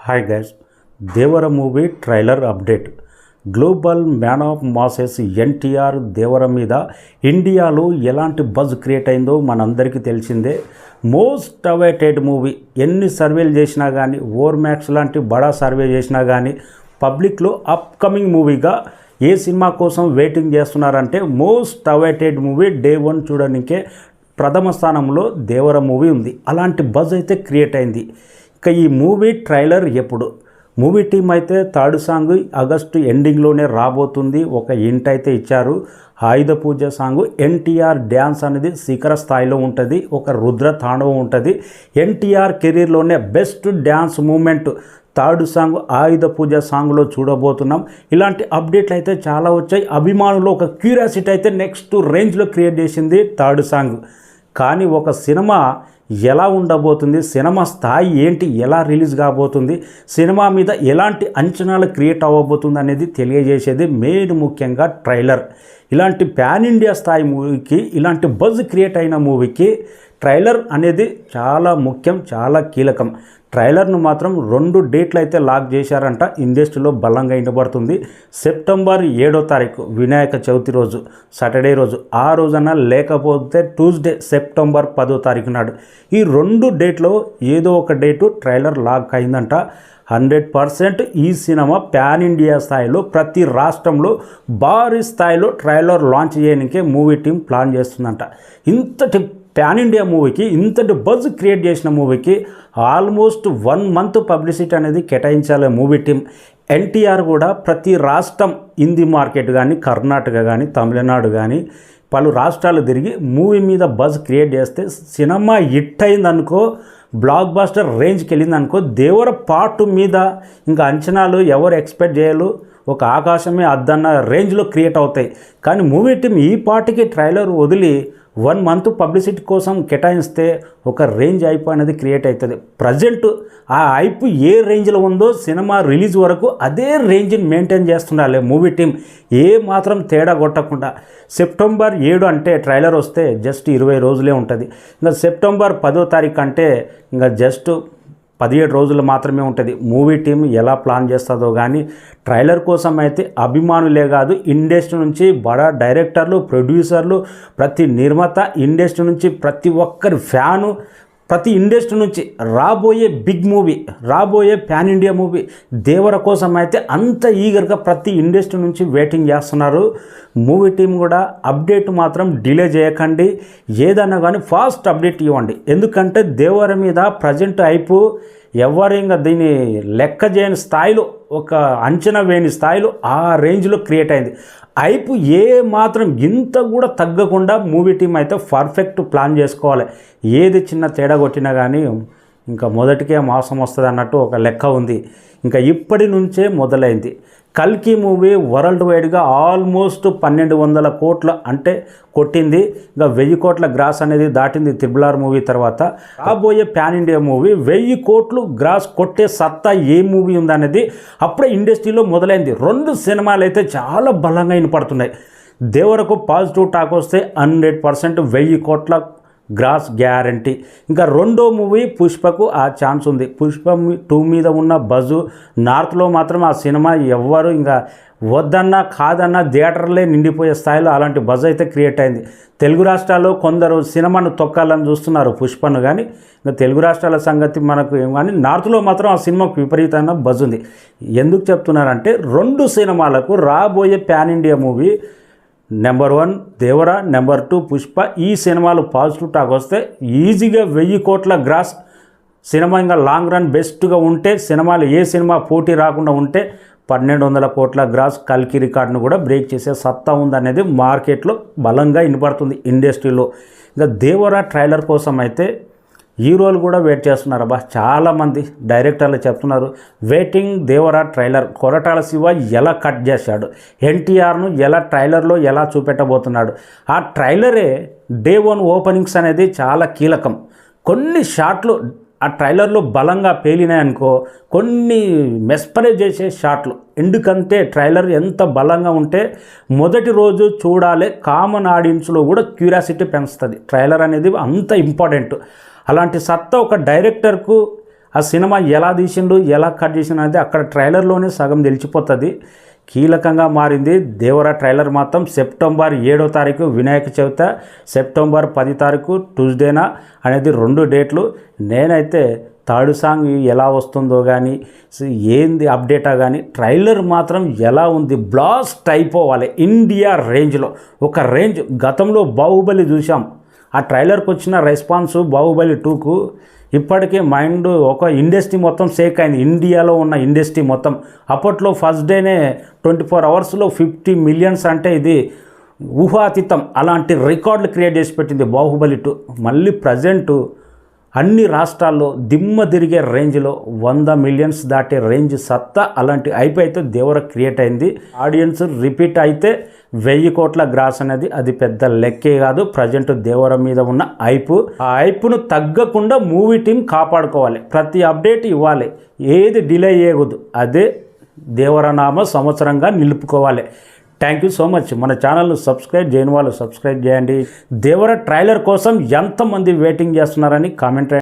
Hi guys, Devara movie trailer update. Global man of masses NTR Devara మీద ఇండియాలో ఎలాంటి buzz create అయిందో మనందరికీ తెలిసిందే. Most awaited movie. ఎన్ని సర్వేలు చేసినా కానీ, ఓవర్ మ్యాక్స్ లాంటి బడా సర్వే చేసినా కానీ పబ్లిక్లో అప్కమింగ్ మూవీగా ఏ సినిమా కోసం వెయిటింగ్ చేస్తున్నారంటే most awaited movie day one చూడడానికే ప్రథమ స్థానంలో దేవర మూవీ ఉంది. అలాంటి బజ్ అయితే క్రియేట్ అయింది. ఇక ఈ మూవీ ట్రైలర్ ఎప్పుడు? మూవీ టీం అయితే థర్డ్ సాంగ్ ఆగస్టు ఎండింగ్లోనే రాబోతుంది. ఒక హింట్ అయితే ఇచ్చారు. Ayudha Puja song NTR dance అనేది శిఖర స్థాయిలో ఉంటుంది. ఒక రుద్ర తాండవం ఉంటుంది. ఎన్టీఆర్ కెరీర్లోనే best dance moment third song Ayudha Puja సాంగ్లో చూడబోతున్నాం. ఇలాంటి అప్డేట్లు అయితే చాలా వచ్చాయి. అభిమానులు ఒక క్యూరియాసిటీ అయితే నెక్స్ట్ రేంజ్లో క్రియేట్ చేసింది థర్డ్ సాంగ్. కానీ ఒక సినిమా ఎలా ఉండబోతుంది, సినిమా స్థాయి ఏంటి, ఎలా రిలీజ్ కాబోతుంది, సినిమా మీద ఎలాంటి అంచనాలు క్రియేట్ అవ్వబోతుంది అనేది తెలియజేసేది మెయిన్ ముఖ్యంగా ట్రైలర్. ఇలాంటి పాన్ ఇండియా స్థాయి మూవీకి, ఇలాంటి బజ్ క్రియేట్ అయిన మూవీకి ట్రైలర్ అనేది చాలా ముఖ్యం, చాలా కీలకం. ట్రైలర్ను మాత్రం 2 డేట్లు అయితే లాక్ చేశారంట. ఇండస్ట్రీలో బలంగా వినబడుతుంది. సెప్టెంబర్ 7వ తారీఖు వినాయక చవితి రోజు, సాటర్డే రోజు, ఆ రోజున లేకపోతే ట్యూస్డే సెప్టెంబర్ 10వ తారీఖు నాడు. ఈ 2 డేట్లో ఏదో ఒక డేటు ట్రైలర్ లాక్ అయిందంట. 100% ఈ సినిమా పాన్ ఇండియా స్థాయిలో ప్రతి రాష్ట్రంలో భారీ స్థాయిలో ట్రైలర్ లాంచ్ చేయడానికే మూవీ టీం ప్లాన్ చేస్తుందంట. ఇంతటి పాన్ ఇండియా మూవీకి, ఇంతటి బజ్ క్రియేట్ చేసిన మూవీకి ఆల్మోస్ట్ 1 మంత్ పబ్లిసిటీ అనేది కేటాయించాలి మూవీ టీం. ఎన్టీఆర్ కూడా ప్రతి రాష్ట్రం, హిందీ మార్కెట్ కానీ, కర్ణాటక కానీ, తమిళనాడు కానీ పలు రాష్ట్రాలు తిరిగి మూవీ మీద బజ్ క్రియేట్ చేస్తే సినిమా హిట్ అయిందనుకో, బ్లాక్ బాస్టర్ రేంజ్కి వెళ్ళిందనుకో, దేవర పార్ట్ మీద ఇంకా అంచనాలు ఎవరు ఎక్స్పెక్ట్ చేయాలి, ఒక ఆకాశమే అద్దన్న రేంజ్లో క్రియేట్ అవుతాయి. కానీ మూవీ టీం ఈ పార్ట్కి ట్రైలర్ వదిలి 1 మంత్ పబ్లిసిటీ కోసం కేటాయిస్తే ఒక రేంజ్ హైప్ అనేది క్రియేట్ అవుతుంది. ప్రజెంట్ ఆ హైప్ ఏ రేంజ్లో ఉందో సినిమా రిలీజ్ వరకు అదే రేంజ్ని మెయింటైన్ చేస్తుండాలి మూవీ టీం, ఏ మాత్రం తేడా కొట్టకుండా. సెప్టెంబర్ 7 అంటే ట్రైలర్ వస్తే జస్ట్ 20 రోజులే ఉంటుంది. ఇంకా సెప్టెంబర్ 10వ తారీఖు అంటే ఇంకా జస్ట్ 17 రోజులు మాత్రమే ఉంటుంది. మూవీ టీం ఎలా ప్లాన్ చేస్తుందో కానీ ట్రైలర్ కోసం అయితే అభిమానులే కాదు, ఇండస్ట్రీ నుంచి బడా డైరెక్టర్లు, ప్రొడ్యూసర్లు, ప్రతి నిర్మాత, ఇండస్ట్రీ నుంచి ప్రతి ఒక్కరి ఫ్యాను, ప్రతి ఇండస్ట్రీ నుంచి రాబోయే బిగ్ మూవీ, రాబోయే పాన్ ఇండియా మూవీ దేవర కోసం అయితే అంత ఈగర్గా ప్రతి ఇండస్ట్రీ నుంచి వెయిటింగ్ చేస్తున్నారు. మూవీ టీం కూడా అప్డేట్ మాత్రం డిలే చేయకండి. ఏదన్నా కానీ ఫాస్ట్ అప్డేట్ ఇవ్వండి. ఎందుకంటే దేవర మీద ప్రజెంట్ హైపు ఎవరు ఇంకా దీన్ని లెక్క చేయని స్థాయిలో, ఒక అంచనా వేయని స్థాయిలో ఆ రేంజ్లో క్రియేట్ అయింది. హైప్ ఏ మాత్రం ఇంత కూడా తగ్గకుండా మూవీ టీం అయితే పర్ఫెక్ట్ ప్లాన్ చేసుకోవాలి. ఏది చిన్న తేడా కొట్టినా కానీ ఇంకా మొదటికే మాసం వస్తుంది అన్నట్టు ఒక లెక్క ఉంది. ఇంకా ఇప్పటి నుంచే మొదలైంది. కల్కి మూవీ వరల్డ్ వైడ్గా ఆల్మోస్ట్ 1200 కోట్ల అంటే కొట్టింది. ఇంకా 1000 కోట్ల గ్రాస్ అనేది దాటింది RRR మూవీ తర్వాత. రాబోయే పాన్ ఇండియా మూవీ 1000 కోట్లు గ్రాస్ కొట్టే సత్తా ఏ మూవీ ఉందనేది అప్పుడే ఇండస్ట్రీలో మొదలైంది. 2 సినిమాలు అయితే చాలా బలంగా వినపడుతున్నాయి. దేవరకు పాజిటివ్ టాక్ వస్తే 100% 1000 కోట్ల గ్రాస్ గ్యారంటీ. ఇంకా 2వ మూవీ పుష్పకు ఆ ఛాన్స్ ఉంది. పుష్ప 2 మీద ఉన్న బజు నార్త్లో మాత్రం ఆ సినిమా ఎవ్వరు ఇంకా వద్దన్నా కాదన్నా థియేటర్లే నిండిపోయే స్థాయిలో అలాంటి బజ్ అయితే క్రియేట్ అయింది. తెలుగు రాష్ట్రాల్లో కొందరు సినిమాను తొక్కాలని చూస్తున్నారు పుష్పను, కానీ ఇంకా తెలుగు రాష్ట్రాల సంగతి మనకు ఏం, కానీ నార్త్లో మాత్రం ఆ సినిమాకు విపరీతమైన బజ్ ఉంది. ఎందుకు చెప్తున్నారంటే 2 సినిమాలకు రాబోయే పాన్ ఇండియా మూవీ నెంబర్ 1 దేవర, నెంబర్ 2 పుష్ప. ఈ సినిమాలు పాజిటివ్ టాక్ వస్తే ఈజీగా 1000 కోట్ల గ్రాస్ సినిమా ఇంకా లాంగ్ రన్ బెస్ట్గా ఉంటే, సినిమాలు ఏ సినిమా పోటీ రాకుండా ఉంటే 1200 కోట్ల గ్రాస్ కల్కి రికార్డును కూడా బ్రేక్ చేసే సత్తా ఉందనేది మార్కెట్లో బలంగా వినపడుతుంది ఇండస్ట్రీలో. ఇంకా దేవర ట్రైలర్ కోసం అయితే హీరోలు కూడా వెయిట్ చేస్తున్నారు. చాలామంది డైరెక్టర్లు చెప్తున్నారు వెయిటింగ్ దేవర ట్రైలర్. కొరటాల శివ ఎలా కట్ చేశాడు, ఎన్టీఆర్ను ఎలా ట్రైలర్లో ఎలా చూపెట్టబోతున్నాడు, ఆ ట్రైలరే డే 1 ఓపెనింగ్స్ అనేది చాలా కీలకం. కొన్ని షాట్లు ఆ ట్రైలర్లో బలంగా పేలినాయనుకో, కొన్ని మెస్పరైజ్ చేసే షాట్లు. ఎందుకంటే ట్రైలర్ ఎంత బలంగా ఉంటే మొదటి రోజు చూడాలి, కామన్ ఆడియన్స్లో కూడా క్యూరియాసిటీ పెంచుతుంది. ట్రైలర్ అనేది అంత ఇంపార్టెంట్. అలాంటి సత్తా ఒక డైరెక్టర్కు ఆ సినిమా ఎలా తీసిండు ఎలా కట్ చేసిండు అనేది అక్కడ ట్రైలర్లోనే సగం తెలిసిపోతుంది. కీలకంగా మారింది దేవర ట్రైలర్ మాత్రం. సెప్టెంబర్ 7వ తారీఖు వినాయక చవితి, సెప్టెంబర్ 10 తారీఖు ట్యూస్డేనా అనేది 2 డేట్లు. నేనైతే థర్డ్ సాంగ్ ఎలా వస్తుందో కానీ ఏంది అప్డేటా కానీ ట్రైలర్ మాత్రం ఎలా ఉంది, బ్లాస్ట్ అయిపోవాలి ఇండియా రేంజ్లో. ఒక రేంజ్ గతంలో బాహుబలి చూసాం, ఆ ట్రైలర్కి వచ్చిన రెస్పాన్స్ బాహుబలి 2కు ఇప్పటికే మైండ్ ఒక ఇండస్ట్రీ మొత్తం షేక్ అయింది. ఇండియాలో ఉన్న ఇండస్ట్రీ మొత్తం అప్పట్లో ఫస్ట్ డేనే 24 అవర్స్లో 50 మిలియన్స్ అంటే ఇది ఊహాతీతం. అలాంటి రికార్డులు క్రియేట్ చేసి పెట్టింది బాహుబలి 2. మళ్ళీ ప్రజెంటు అన్ని రాష్ట్రాల్లో దిమ్మ తిరిగే రేంజ్లో 100 మిలియన్స్ దాటే రేంజ్ సత్తా అలాంటి హైప్ అయితే దేవర క్రియేట్ అయింది. ఆడియన్స్ రిపీట్ అయితే 1000 కోట్ల గ్రాస్ అనేది అది పెద్ద లెక్కే కాదు. ప్రజెంట్ దేవర మీద ఉన్న హైప్, ఆ హైప్ను తగ్గకుండా మూవీ టీం కాపాడుకోవాలి, ప్రతి అప్డేట్ ఇవ్వాలి, ఏది డిలే చేయకూడదు. అదే దేవరనామ సంవత్సరంగా నిలుపుకోవాలి. Thank you so much. మన ఛానల్ను సబ్స్క్రైబ్ చేయని వాళ్ళు సబ్స్క్రైబ్ చేయండి. దేవర ట్రైలర్ కోసం ఎంతమంది వెయిటింగ్ చేస్తున్నారని కామెంట్